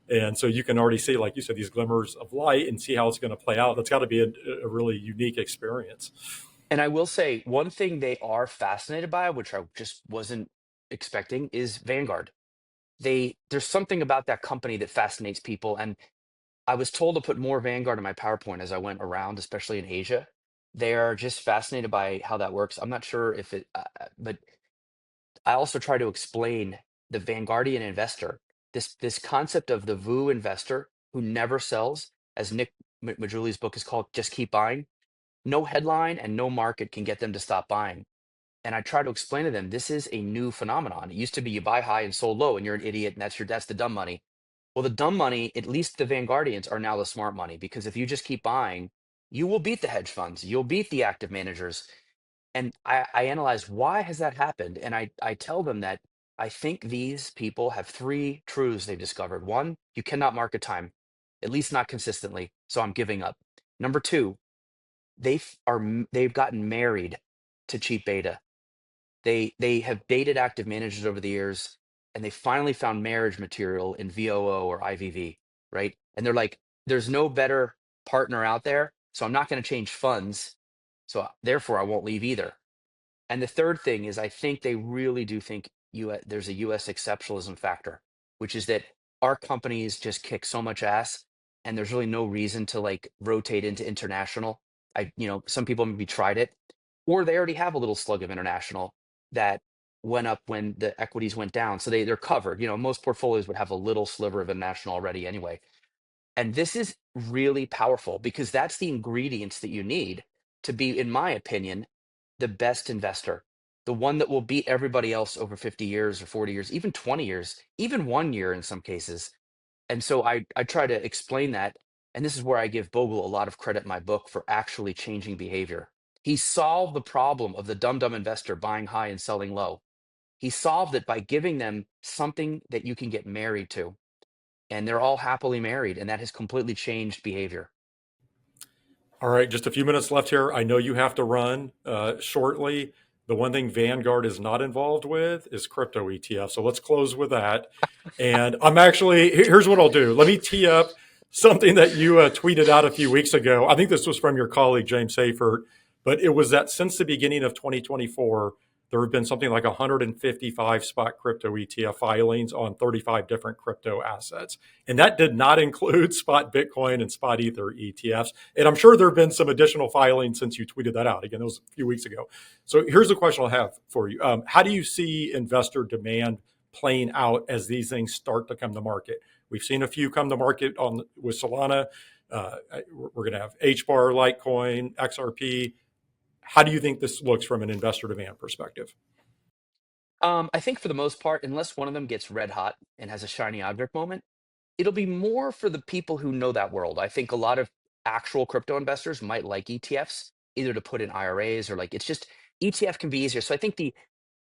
and so you can already see, like you said, these glimmers of light and see how it's going to play out. That's got to be a really unique experience. And I will say one thing they are fascinated by, which I just wasn't expecting, is Vanguard. There's something about that company that fascinates people, and I was told to put more Vanguard in my PowerPoint as I went around, especially in Asia. They are just fascinated by how that works. I'm not sure if but I also try to explain the Vanguardian investor, this concept of the VU investor who never sells, as Nick Majuli's book is called, Just Keep Buying. No headline and no market can get them to stop buying. And I try to explain to them this is a new phenomenon. It used to be you buy high and sold low, and you're an idiot, and that's the dumb money. Well, the dumb money, at least the Vanguardians, are now the smart money, because if you just keep buying, you will beat the hedge funds, you'll beat the active managers. And I analyze, why has that happened? And I tell them that I think these people have three truths they've discovered. One, you cannot market time, at least not consistently. So I'm giving up. Number two, they've gotten married to cheap beta. They have dated active managers over the years, and they finally found marriage material in VOO or IVV, right? And they're like, there's no better partner out there, so I'm not going to change funds. So therefore, I won't leave either. And the third thing is, I think they really do think there's a US exceptionalism factor, which is that our companies just kick so much ass, and there's really no reason to like rotate into international. Some people maybe tried it, or they already have a little slug of international that went up when the equities went down. So they're covered. Most portfolios would have a little sliver of international already anyway. And this is really powerful, because that's the ingredients that you need to be, in my opinion, the best investor, the one that will beat everybody else over 50 years or 40 years, even 20 years, even 1 year in some cases. And so I try to explain that. And this is where I give Bogle a lot of credit in my book for actually changing behavior. He solved the problem of the dumb investor buying high and selling low. He solved it by giving them something that you can get married to. and they're all happily married, and that has completely changed behavior. All right, just a few minutes left here. I know you have to run shortly. The one thing Vanguard is not involved with is crypto ETF. So let's close with that. And I'm actually, here's what I'll do. Let me tee up something that you tweeted out a few weeks ago. I think this was from your colleague, James Seyfert, but it was that since the beginning of 2024, there have been something like 155 spot crypto ETF filings on 35 different crypto assets. And that did not include spot Bitcoin and spot Ether ETFs. And I'm sure there have been some additional filings since you tweeted that out. Again, that was a few weeks ago. So here's the question I'll have for you. How do you see investor demand playing out as these things start to come to market? We've seen a few come to market with Solana. We're going to have HBAR, Litecoin, XRP. How do you think this looks from an investor demand perspective? I think for the most part, unless one of them gets red hot and has a shiny object moment, it'll be more for the people who know that world. I think a lot of actual crypto investors might like ETFs, either to put in IRAs or like it's just ETF can be easier. So I think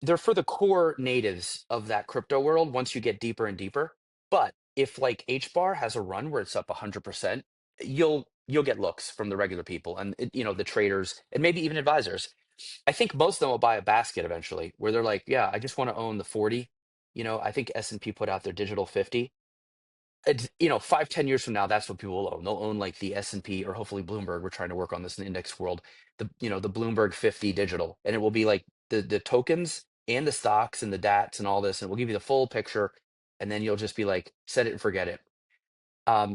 they're for the core natives of that crypto world once you get deeper and deeper. But if like HBAR has a run where it's up 100%, you'll get looks from the regular people and the traders and maybe even advisors. I think most of them will buy a basket eventually where they're like, yeah, I just want to own the 40. I think S&P put out their digital 50. 5-10 years from now, that's what people will own. They'll own like the S&P or hopefully Bloomberg. We're trying to work on this in the index world. The Bloomberg 50 digital, and it will be like the tokens and the stocks and the DATs and all this, and we'll give you the full picture, and then you'll just be like, set it and forget it.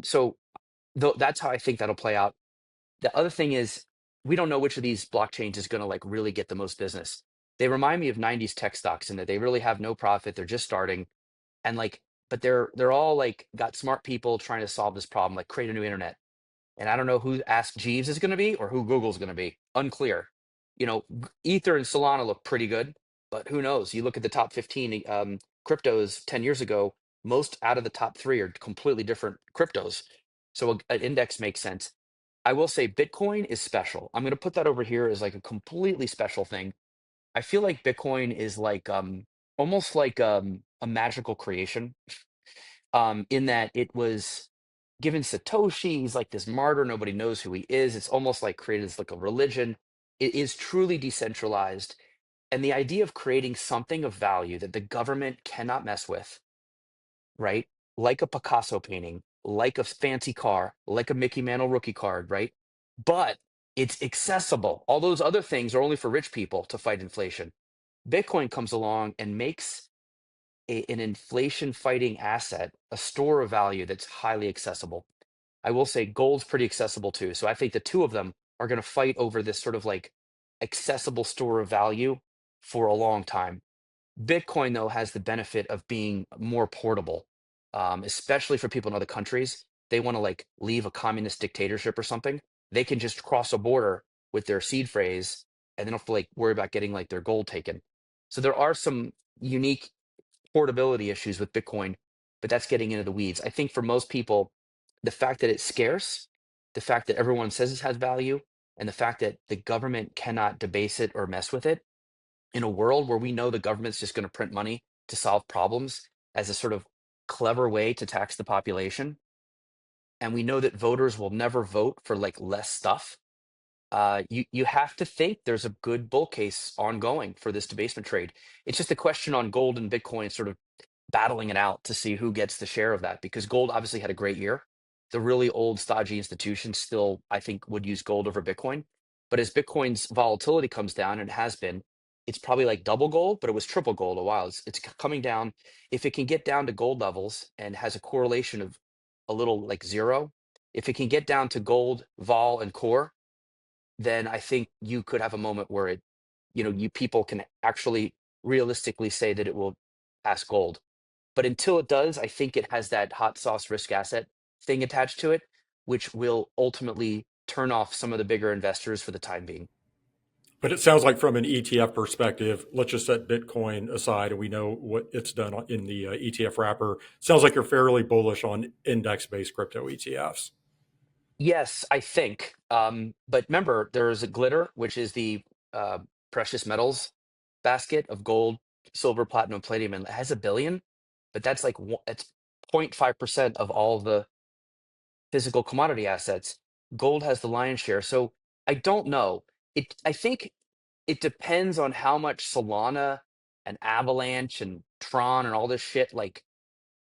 So that's how I think that'll play out. The other thing is we don't know which of these blockchains is going to like really get the most business. They remind me of 90s tech stocks in that they really have no profit. They're just starting and like but they're all like got smart people trying to solve this problem, like create a new internet. And I don't know who Ask Jeeves is going to be or who Google's going to be. Unclear. Ether and Solana look pretty good, but who knows? You look at the top 15 cryptos 10 years ago, most out of the top three are completely different cryptos. So an index makes sense. I will say Bitcoin is special. I'm going to put that over here as like a completely special thing. I feel like Bitcoin is like almost like a magical creation, in that it was given Satoshi. He's like this martyr. Nobody knows who he is. It's almost like created as like a religion. It is truly decentralized. And the idea of creating something of value that the government cannot mess with, right? Like a Picasso painting, like a fancy car, like a Mickey Mantle rookie card, right? But it's accessible. All those other things are only for rich people to fight inflation. Bitcoin comes along and makes an inflation fighting asset a store of value that's highly accessible. I will say gold's pretty accessible too. So I think the two of them are going to fight over this sort of like accessible store of value for a long time. Bitcoin, though, has the benefit of being more portable, especially for people in other countries. They want to like leave a communist dictatorship or something. They can just cross a border with their seed phrase and they don't have to like worry about getting like their gold taken. So there are some unique portability issues with Bitcoin, but that's getting into the weeds. I think for most people, the fact that it's scarce, the fact that everyone says it has value, and the fact that the government cannot debase it or mess with it in a world where we know the government's just going to print money to solve problems as a sort of clever way to tax the population. And we know that voters will never vote for like less stuff. You have to think there's a good bull case ongoing for this debasement trade. It's just a question on gold and Bitcoin sort of battling it out to see who gets the share of that because gold obviously had a great year. The really old stodgy institutions still, I think, would use gold over Bitcoin. But as Bitcoin's volatility comes down, and it has been, it's probably like double gold, but it was triple gold a while. It's coming down. If it can get down to gold levels and has a correlation of a little like zero, if it can get down to gold, vol, and core, then I think you could have a moment where you people can actually realistically say that it will pass gold. But until it does, I think it has that hot sauce risk asset thing attached to it, which will ultimately turn off some of the bigger investors for the time being. But it sounds like from an ETF perspective, let's just set Bitcoin aside and we know what it's done in the ETF wrapper. Sounds like you're fairly bullish on index-based crypto ETFs. Yes, I think. But remember, there is a glitter, which is the uh, precious metals basket of gold, silver, platinum, palladium, and it has a billion. But that's like it's 0.5% of all the physical commodity assets. Gold has the lion's share. So I don't know. I think it depends on how much Solana and Avalanche and Tron and all this shit like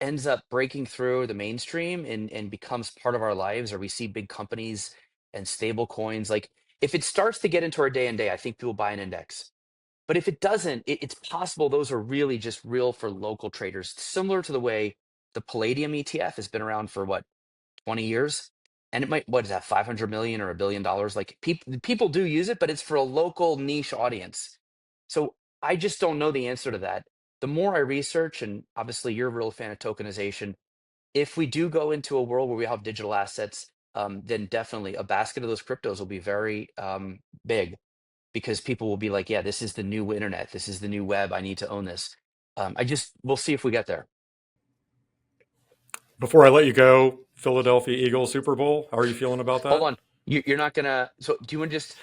ends up breaking through the mainstream and becomes part of our lives, or we see big companies and stable coins. Like if it starts to get into our day and day, I think people buy an index. But if it doesn't, it's possible those are really just real for local traders, similar to the way the Palladium ETF has been around for what, 20 years? And it might, what is that, 500 million or $1 billion? Like people do use it, but it's for a local niche audience. So I just don't know the answer to that. The more I research, and obviously you're a real fan of tokenization, if we do go into a world where we have digital assets, then definitely a basket of those cryptos will be very big, because people will be like, yeah, this is the new internet. This is the new web. I need to own this. We'll see if we get there. Before I let you go, Philadelphia Eagles Super Bowl. How are you feeling about Hold that? on. You're not gonna. So do you want to just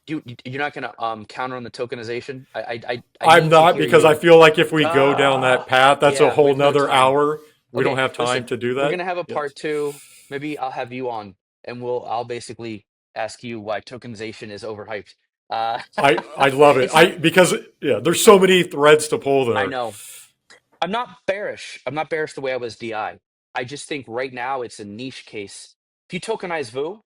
you're not gonna counter on the tokenization? I I'm need to not, hear because I you. feel like if we go down that Ah, path, that's a yeah, we whole have no nother time. hour. We don't Okay, have time listen, to do we're that. gonna have a Yes. part two. Maybe I'll have you on, and I'll basically ask you why tokenization is overhyped. Uh, I love it. it's not. Because yeah, there's so many threads to pull I there. know. I'm not bearish. I'm not bearish the way I was DI. I just think right now it's a niche case. If you tokenize VU,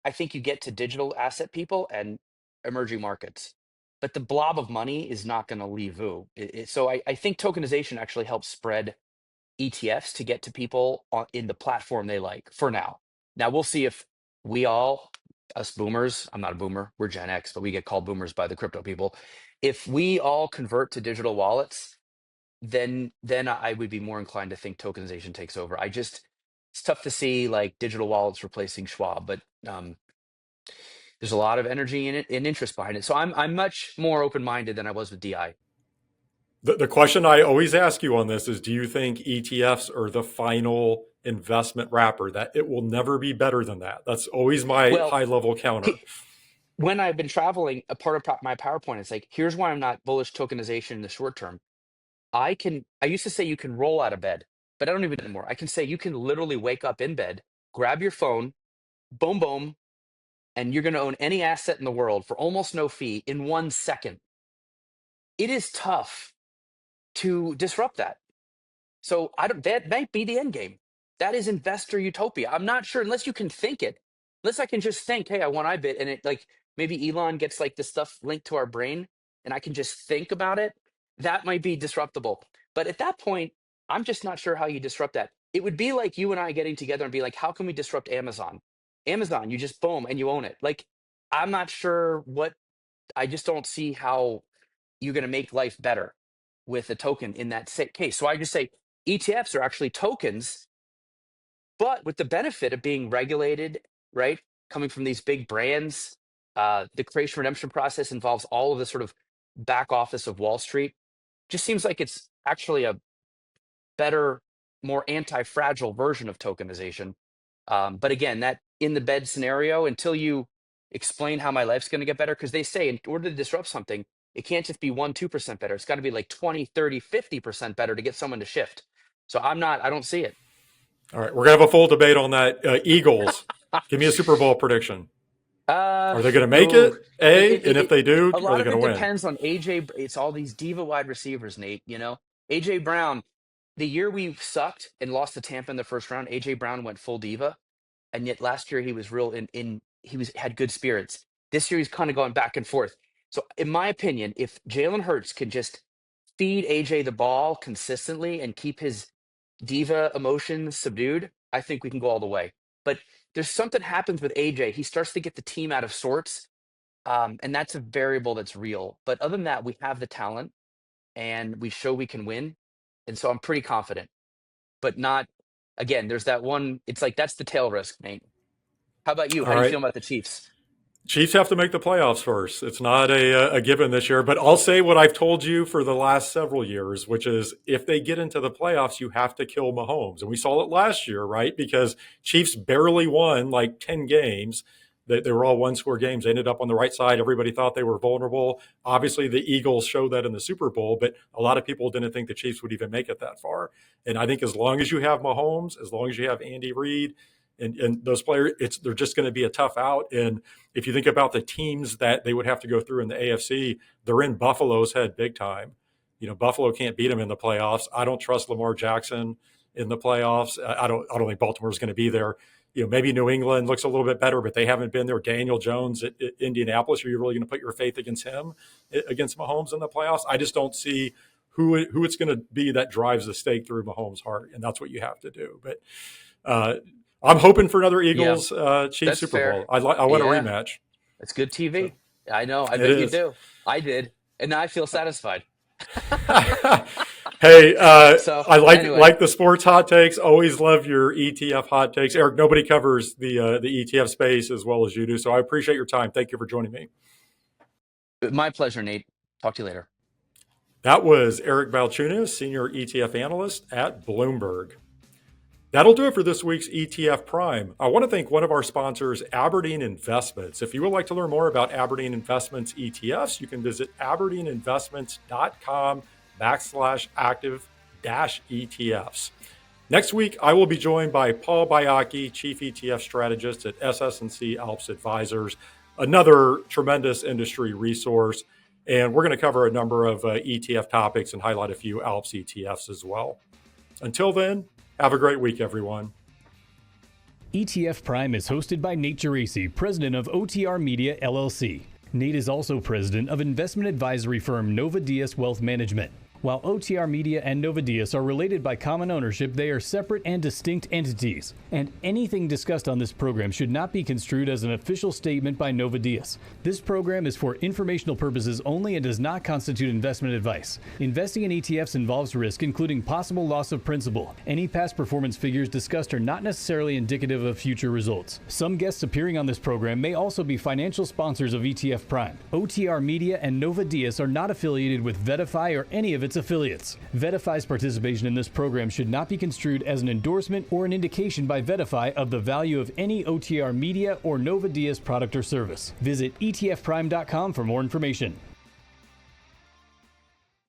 I think you get to digital asset people and emerging markets. But the blob of money is not going to leave VU. So I think tokenization actually helps spread ETFs to get to people in the platform they like for now. Now we'll see if we all, us boomers, I'm not a boomer, we're Gen X, but we get called boomers by the crypto people. If we all convert to digital wallets, then I would be more inclined to think tokenization takes over. It's tough to see like digital wallets replacing Schwab, but there's a lot of energy in it and interest behind it. So I'm much more open minded than I was with DI. The question I always ask you on this is, do you think ETFs are the final investment wrapper, that it will never be better than that? That's always my Well, high level counter. when I've been traveling, a part of my PowerPoint is like, here's why I'm not bullish tokenization in the short term. I used to say you can roll out of bed, but I don't even anymore. I can say you can literally wake up in bed, grab your phone, boom, boom, and you're going to own any asset in the world for almost no fee in 1 second. It is tough to disrupt that. So I don't. That might be the end game. That is investor utopia. I'm not sure unless you can think it. Unless I can just think, hey, I want IBIT, and it like maybe Elon gets like this stuff linked to our brain, and I can just think about it. That might be disruptable. But at that point, I'm just not sure how you disrupt that. It would be like you and I getting together and be like, how can we disrupt Amazon? Amazon, you just boom and you own it. Like I'm not sure what. I just don't see how you're going to make life better with a token in that case. So I just say ETFs are actually tokens, but with the benefit of being regulated, right? Coming from these big brands, the creation redemption process involves all of the sort of back office of Wall Street. Just seems like it's actually a better, more anti-fragile version of tokenization. But again, that in the bed scenario, until you explain how my life's going to get better, because they say in order to disrupt something, it can't just be 1, 2% better. It's got to be like 20, 30, 50% better to get someone to shift. So I don't see it. All right, we're gonna have a full debate on that. Eagles, give me a Super Bowl prediction. Uh, Are they going to make ooh, it? And if they do, a are lot they of going to it win? depends on AJ. It's all these diva wide receivers, Nate. AJ Brown. The year we sucked and lost to Tampa in the first round, AJ Brown went full diva, and yet last year he was real in he was had good spirits. This year he's kind of going back and forth. So in my opinion, if Jalen Hurts can just feed AJ the ball consistently and keep his diva emotions subdued, I think we can go all the way. But there's something happens with AJ. He starts to get the team out of sorts, and that's a variable that's real. But other than that, we have the talent and we show we can win, and so I'm pretty confident. But not again. There's that one. It's like that's the tail risk, Nate. How about you? How All you right. feeling about the Chiefs? Chiefs have to make the playoffs first. It's not a given this year, but I'll say what I've told you for the last several years, which is if they get into the playoffs, you have to kill Mahomes. And we saw it last year, right? Because Chiefs barely won like 10 games. They were all one-score games. They ended up on the right side. Everybody thought they were vulnerable. Obviously, the Eagles showed that in the Super Bowl, but a lot of people didn't think the Chiefs would even make it that far. And I think as long as you have Mahomes, as long as you have Andy Reid, and those players, they're just going to be a tough out. And if you think about the teams that they would have to go through in the AFC, they're in Buffalo's head big time. Buffalo can't beat them in the playoffs. I don't trust Lamar Jackson in the playoffs. I don't think Baltimore's going to be there. Maybe New England looks a little bit better, but they haven't been there. Daniel Jones at Indianapolis, are you really going to put your faith against him, against Mahomes in the playoffs? I just don't see who it's going to be that drives the stake through Mahomes' heart, and that's what you have to do. But I'm hoping for another Eagles Chiefs Super fair. Bowl. I want a rematch. It's good TV. So, I know. I bet you do. I did, and now I feel satisfied. Hey, I like the sports hot takes. Always love your ETF hot takes, Eric. Nobody covers the ETF space as well as you do, so I appreciate your time. Thank you for joining me. My pleasure, Nate. Talk to you later. That was Eric Balchunas, Senior ETF Analyst at Bloomberg. That'll do it for this week's ETF Prime. I want to thank one of our sponsors, Aberdeen Investments. If you would like to learn more about Aberdeen Investments ETFs, you can visit aberdeeninvestments.com/active-ETFs. Next week, I will be joined by Paul Bayaki, Chief ETF Strategist at SS&C Alps Advisors, another tremendous industry resource. And we're going to cover a number of ETF topics and highlight a few Alps ETFs as well. Until then, have a great week, everyone. ETF Prime is hosted by Nate Geraci, president of OTR Media, LLC. Nate is also president of investment advisory firm Nova Diaz Wealth Management. While OTR Media and Nova Diaz are related by common ownership, they are separate and distinct entities, and anything discussed on this program should not be construed as an official statement by Nova Diaz. This program is for informational purposes only and does not constitute investment advice. Investing in ETFs involves risk, including possible loss of principal. Any past performance figures discussed are not necessarily indicative of future results. Some guests appearing on this program may also be financial sponsors of ETF Prime. OTR Media and Nova Diaz are not affiliated with VettaFi or any of its affiliates. VettaFi's participation in this program should not be construed as an endorsement or an indication by VettaFi of the value of any OTR Media or Nova Diaz product or service. Visit etfprime.com for more information.